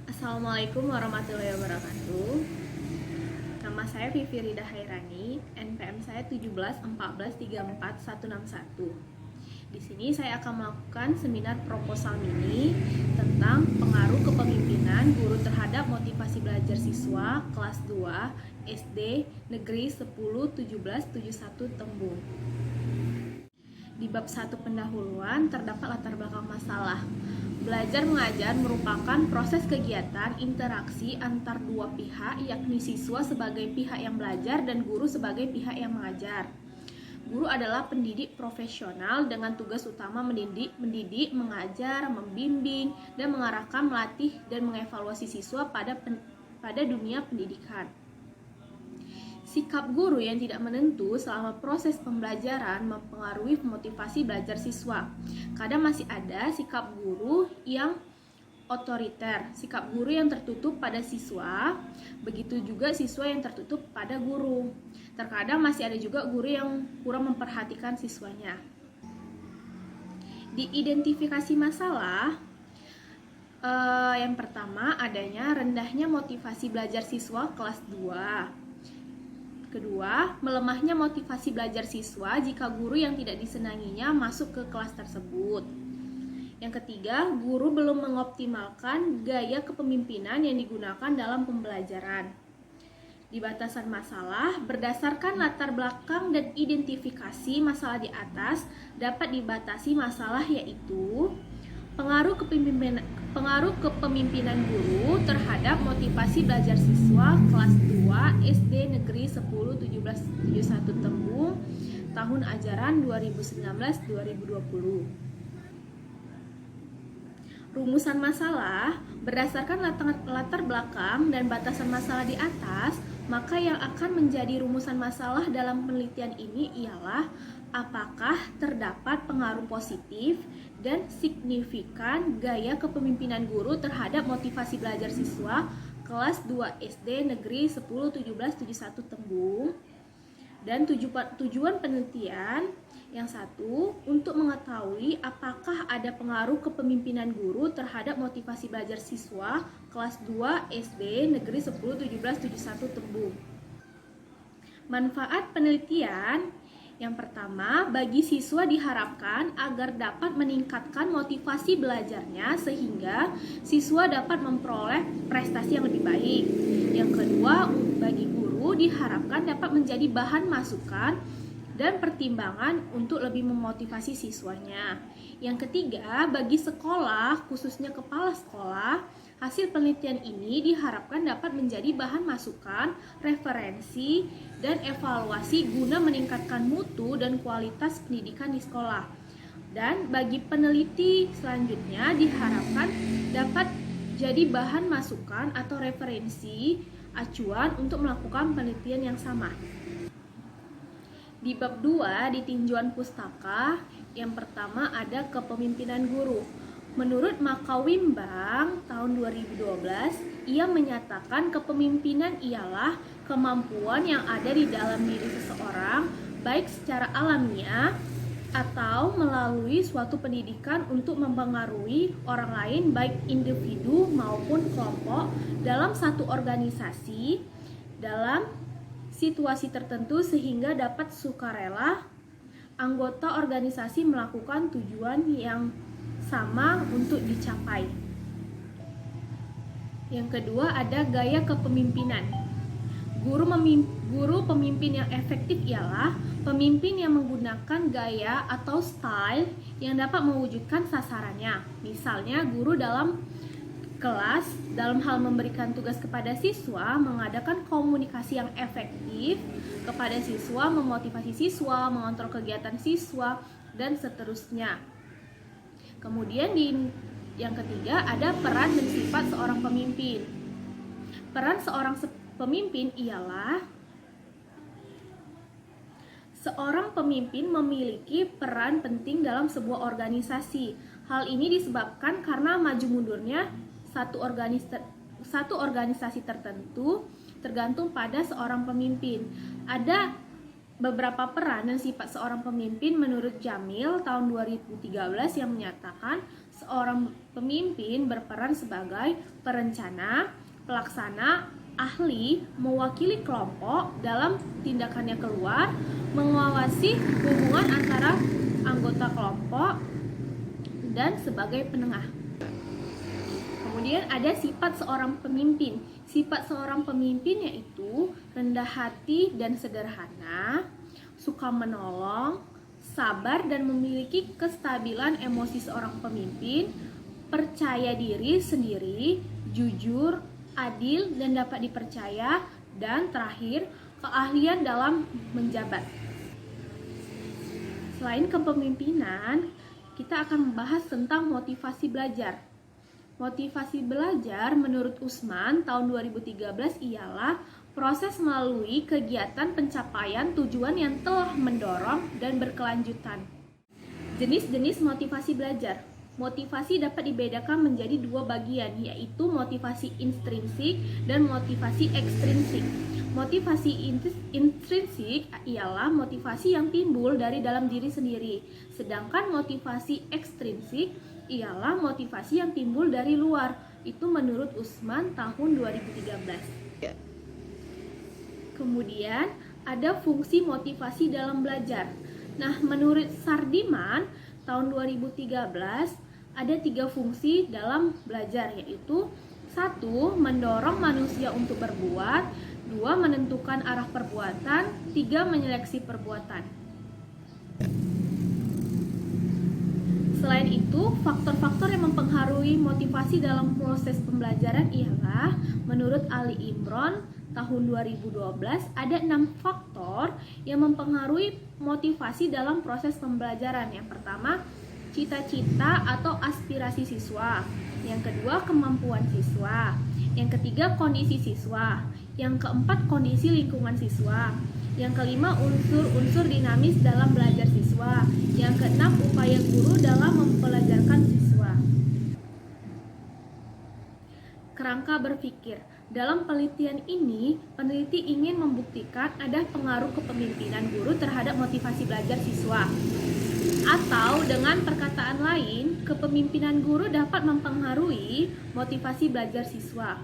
Assalamualaikum warahmatullahi wabarakatuh. Nama saya Vivi Rida Hairani, NPM saya 171434161. Di sini saya akan melakukan seminar proposal mini tentang pengaruh kepemimpinan guru terhadap motivasi belajar siswa kelas 2 SD Negeri 10-17-71 Tembung. Di bab 1 pendahuluan terdapat latar belakang masalah. Belajar mengajar merupakan proses kegiatan interaksi antar dua pihak, yakni siswa sebagai pihak yang belajar dan guru sebagai pihak yang mengajar. Guru adalah pendidik profesional dengan tugas utama mendidik, mengajar, membimbing, dan mengarahkan, melatih, dan mengevaluasi siswa pada dunia pendidikan. Sikap guru yang tidak menentu selama proses pembelajaran mempengaruhi motivasi belajar siswa. Kadang masih ada sikap guru yang otoriter, sikap guru yang tertutup pada siswa, begitu juga siswa yang tertutup pada guru. Terkadang masih ada juga guru yang kurang memperhatikan siswanya. Di identifikasi masalah, yang pertama adanya rendahnya motivasi belajar siswa kelas 2. Kedua, melemahnya motivasi belajar siswa jika guru yang tidak disenanginya masuk ke kelas tersebut. Yang ketiga, guru belum mengoptimalkan gaya kepemimpinan yang digunakan dalam pembelajaran. Di batasan masalah, berdasarkan latar belakang dan identifikasi masalah di atas, dapat dibatasi masalah yaitu pengaruh kepemimpinan guru terhadap motivasi belajar siswa kelas 2 SD Negeri 10-17-71 Tembung tahun ajaran 2019-2020. Rumusan masalah berdasarkan latar belakang dan batasan masalah di atas, maka yang akan menjadi rumusan masalah dalam penelitian ini ialah apakah terdapat pengaruh positif dan signifikan gaya kepemimpinan guru terhadap motivasi belajar siswa kelas 2 SD Negeri 10-17-71 Tembung. Dan tujuan penelitian yang satu, untuk mengetahui apakah ada pengaruh kepemimpinan guru terhadap motivasi belajar siswa kelas 2 SD Negeri 10-17-71 Tembung. Manfaat penelitian yang pertama, bagi siswa diharapkan agar dapat meningkatkan motivasi belajarnya sehingga siswa dapat memperoleh prestasi yang lebih baik. Yang kedua, bagi guru diharapkan dapat menjadi bahan masukan dan pertimbangan untuk lebih memotivasi siswanya. Yang ketiga, bagi sekolah, khususnya kepala sekolah, hasil penelitian ini diharapkan dapat menjadi bahan masukan, referensi, dan evaluasi guna meningkatkan mutu dan kualitas pendidikan di sekolah. Dan bagi peneliti selanjutnya diharapkan dapat jadi bahan masukan atau referensi acuan untuk melakukan penelitian yang sama. Di bab 2 di tinjauan pustaka, yang pertama ada kepemimpinan guru. Menurut Makawimbang tahun 2012, ia menyatakan kepemimpinan ialah kemampuan yang ada di dalam diri seseorang, baik secara alamiah atau melalui suatu pendidikan untuk mempengaruhi orang lain, baik individu maupun kelompok dalam satu organisasi dalam situasi tertentu sehingga dapat sukarela anggota organisasi melakukan tujuan yang sama untuk dicapai. Yang kedua ada gaya kepemimpinan. Guru pemimpin yang efektif ialah pemimpin yang menggunakan gaya atau style yang dapat mewujudkan sasarannya. Misalnya guru dalam kelas dalam hal memberikan tugas kepada siswa, mengadakan komunikasi yang efektif kepada siswa, memotivasi siswa, mengontrol kegiatan siswa, dan seterusnya. Kemudian yang ketiga ada peran dan sifat seorang pemimpin. Peran seorang pemimpin ialah seorang pemimpin memiliki peran penting dalam sebuah organisasi. Hal ini disebabkan karena maju mundurnya satu organisasi tertentu tergantung pada seorang pemimpin. Ada beberapa peran dan sifat seorang pemimpin menurut Jamil tahun 2013 yang menyatakan Seorang pemimpin berperan sebagai perencana, pelaksana, ahli, mewakili kelompok dalam tindakannya keluar, mengawasi hubungan antara anggota kelompok, dan sebagai penengah. Kemudian ada sifat seorang pemimpin. Sifat seorang pemimpin yaitu rendah hati dan sederhana, suka menolong, sabar dan memiliki kestabilan emosi seorang pemimpin, percaya diri sendiri, jujur, adil dan dapat dipercaya, dan terakhir, keahlian dalam menjabat. Selain kepemimpinan, kita akan membahas tentang motivasi belajar. Motivasi belajar menurut Usman tahun 2013 ialah proses melalui kegiatan pencapaian tujuan yang telah mendorong dan berkelanjutan. Jenis-jenis motivasi belajar. Motivasi dapat dibedakan menjadi dua bagian, yaitu motivasi intrinsik dan motivasi ekstrinsik. Motivasi intrinsik ialah motivasi yang timbul dari dalam diri sendiri, sedangkan motivasi ekstrinsik ialah motivasi yang timbul dari luar. Itu menurut Usman tahun 2013. Kemudian ada fungsi motivasi dalam belajar. Nah, menurut Sardiman tahun 2013 ada 3 fungsi dalam belajar, yaitu 1. Mendorong manusia untuk berbuat, 2. Menentukan arah perbuatan, 3. Menyeleksi perbuatan. Selain itu, faktor-faktor yang mempengaruhi motivasi dalam proses pembelajaran ialah menurut Ali Imron tahun 2012 ada 6 faktor yang mempengaruhi motivasi dalam proses pembelajaran. Yang pertama, cita-cita atau aspirasi siswa. Yang kedua, kemampuan siswa. Yang ketiga, kondisi siswa. Yang keempat, kondisi lingkungan siswa. Yang kelima, unsur-unsur dinamis dalam belajar siswa. Yang keenam, upaya guru dalam mempelajarkan siswa. Kerangka berpikir. Dalam penelitian ini, peneliti ingin membuktikan ada pengaruh kepemimpinan guru terhadap motivasi belajar siswa. Atau dengan perkataan lain, kepemimpinan guru dapat mempengaruhi motivasi belajar siswa.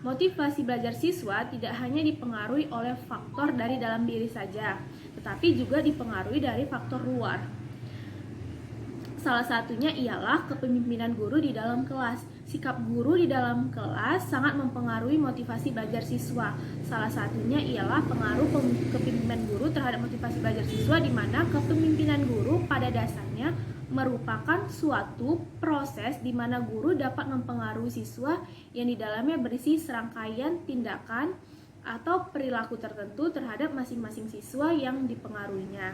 Motivasi belajar siswa tidak hanya dipengaruhi oleh faktor dari dalam diri saja, tetapi juga dipengaruhi dari faktor luar. Salah satunya ialah kepemimpinan guru di dalam kelas. Sikap guru di dalam kelas sangat mempengaruhi motivasi belajar siswa. Salah satunya ialah pengaruh kepemimpinan guru terhadap motivasi belajar siswa, di mana kepemimpinan guru pada dasarnya merupakan suatu proses di mana guru dapat mempengaruhi siswa yang di dalamnya berisi serangkaian tindakan atau perilaku tertentu terhadap masing-masing siswa yang dipengaruhinya.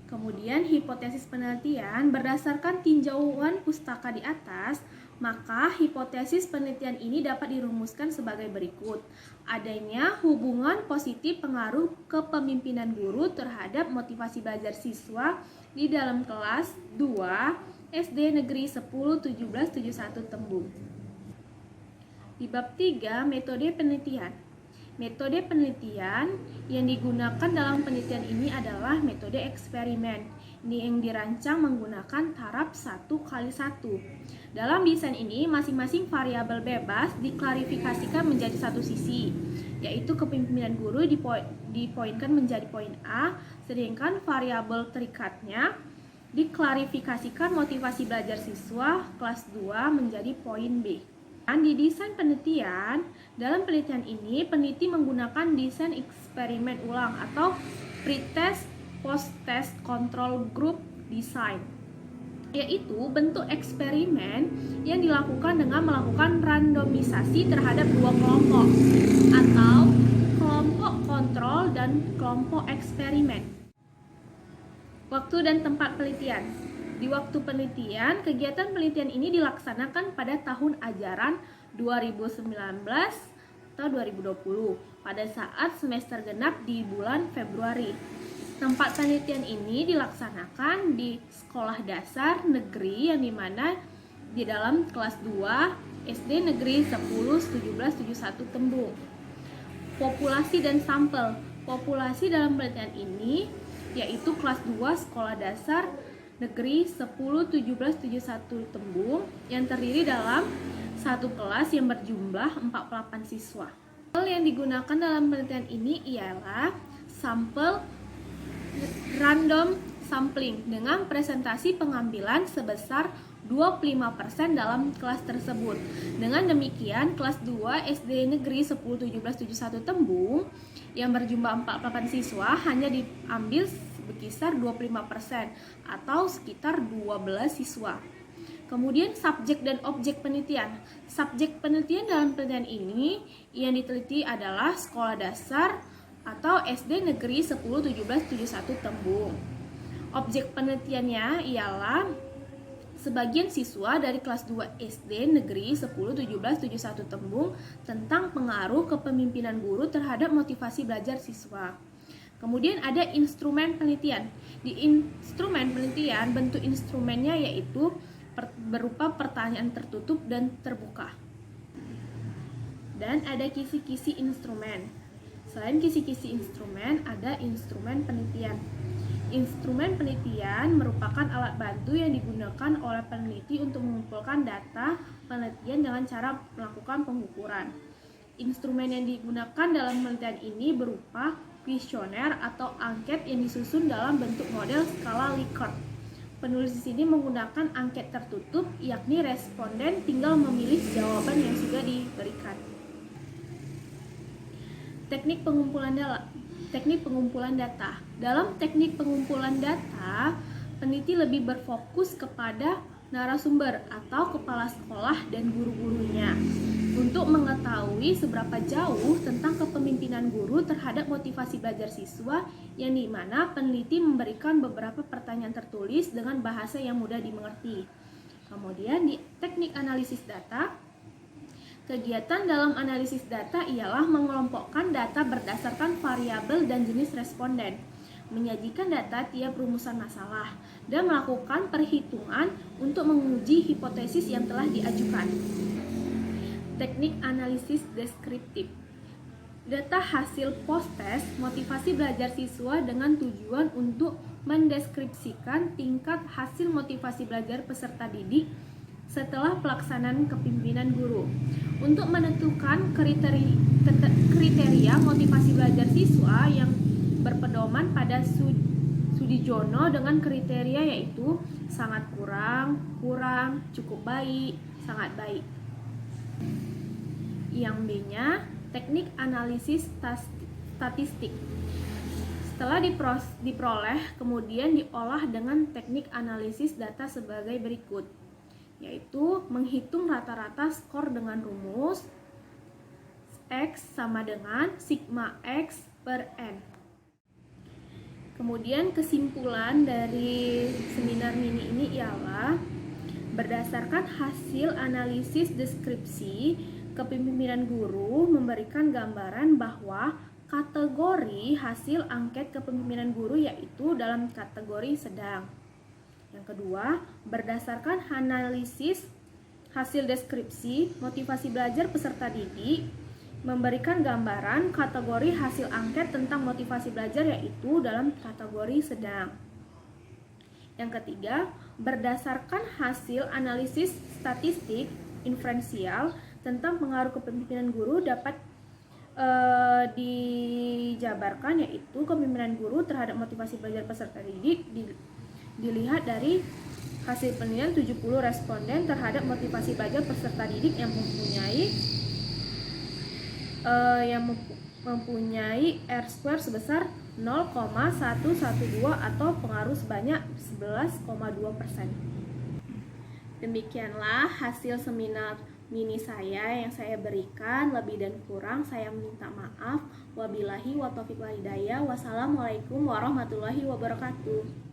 Kemudian hipotesis penelitian berdasarkan tinjauan pustaka di atas, maka hipotesis penelitian ini dapat dirumuskan sebagai berikut. Adanya hubungan positif pengaruh kepemimpinan guru terhadap motivasi belajar siswa di dalam kelas 2 SD Negeri 10 1771 Tembung. Di bab 3, metode penelitian. Metode penelitian yang digunakan dalam penelitian ini adalah metode eksperimen. Ini yang dirancang menggunakan taraf 1x1. Dalam desain ini, masing-masing variabel bebas diklarifikasikan menjadi satu sisi, yaitu kepemimpinan guru dipoinkan menjadi poin A, sedangkan variabel terikatnya diklarifikasikan motivasi belajar siswa kelas 2 menjadi poin B. Di desain penelitian, dalam penelitian ini peneliti menggunakan desain eksperimen ulang atau pretest post-test control group design, yaitu bentuk eksperimen yang dilakukan dengan melakukan randomisasi terhadap 2 kelompok atau kelompok kontrol dan kelompok eksperimen. Waktu dan tempat penelitian. Di waktu penelitian, kegiatan penelitian ini dilaksanakan pada tahun ajaran 2019 atau 2020 pada saat semester genap di bulan Februari. Tempat penelitian ini dilaksanakan di sekolah dasar negeri yang dimana di dalam kelas 2 SD Negeri 10 1771 Tembung. Populasi dan sampel. Populasi dalam penelitian ini yaitu kelas 2 sekolah dasar Negeri 10-17-71 Tembung yang terdiri dalam satu kelas yang berjumlah 48 siswa. Sampel yang digunakan dalam penelitian ini ialah sampel random sampling dengan presentasi pengambilan sebesar 25% dalam kelas tersebut. Dengan demikian, kelas 2 SD Negeri 10-17-71 Tembung yang berjumlah 48 siswa hanya diambil berkisar 25% atau sekitar 12 siswa. Kemudian subjek dan objek penelitian. Subjek penelitian dalam penelitian ini yang diteliti adalah sekolah dasar atau SD Negeri 10-17-71 Tembung. Objek penelitiannya ialah sebagian siswa dari kelas 2 SD Negeri 10-17-71 Tembung tentang pengaruh kepemimpinan guru terhadap motivasi belajar siswa. Kemudian ada instrumen penelitian. Di instrumen penelitian, bentuk instrumennya yaitu berupa pertanyaan tertutup dan terbuka. Dan ada kisi-kisi instrumen. Selain kisi-kisi instrumen, ada instrumen penelitian. Instrumen penelitian merupakan alat bantu yang digunakan oleh peneliti untuk mengumpulkan data penelitian dengan cara melakukan pengukuran. Instrumen yang digunakan dalam penelitian ini berupa kuesioner atau angket yang disusun dalam bentuk model skala Likert. Penulis di sini menggunakan angket tertutup, yakni responden tinggal memilih jawaban yang sudah diberikan. Teknik pengumpulan data. Dalam teknik pengumpulan data, peneliti lebih berfokus kepada narasumber atau kepala sekolah dan guru-gurunya untuk mengetahui seberapa jauh tentang kepemimpinan guru terhadap motivasi belajar siswa, yang dimana peneliti memberikan beberapa pertanyaan tertulis dengan bahasa yang mudah dimengerti. Kemudian di teknik analisis data, kegiatan dalam analisis data ialah mengelompokkan data berdasarkan variabel dan jenis responden, menyajikan data tiap rumusan masalah, dan melakukan perhitungan untuk menguji hipotesis yang telah diajukan. Teknik analisis deskriptif. Data hasil post-test motivasi belajar siswa dengan tujuan untuk mendeskripsikan tingkat hasil motivasi belajar peserta didik setelah pelaksanaan kepemimpinan guru. Untuk menentukan kriteria motivasi belajar siswa yang berpedoman pada Sudijono dengan kriteria yaitu sangat kurang, kurang, cukup baik, sangat baik. Yang B-nya teknik analisis statistik. Setelah diperoleh, kemudian diolah dengan teknik analisis data sebagai berikut, yaitu menghitung rata-rata skor dengan rumus X sama dengan sigma X per N. Kemudian kesimpulan dari seminar mini ini ialah berdasarkan hasil analisis deskripsi, kepemimpinan guru memberikan gambaran bahwa kategori hasil angket kepemimpinan guru yaitu dalam kategori sedang. Yang kedua, berdasarkan analisis hasil deskripsi, motivasi belajar peserta didik memberikan gambaran kategori hasil angket tentang motivasi belajar yaitu dalam kategori sedang. Yang ketiga, berdasarkan hasil analisis statistik inferensial tentang pengaruh kepemimpinan guru dapat dijabarkan yaitu kepemimpinan guru terhadap motivasi belajar peserta didik dilihat dari hasil penilaian 70 responden terhadap motivasi belajar peserta didik yang mempunyai R-square sebesar 0,112 atau pengaruh sebanyak 11,2%. Demikianlah hasil seminar mini saya yang saya berikan. Lebih dan kurang saya minta maaf. Wabillahi wa taufiq wal hidayah. Wassalamualaikum warahmatullahi wabarakatuh.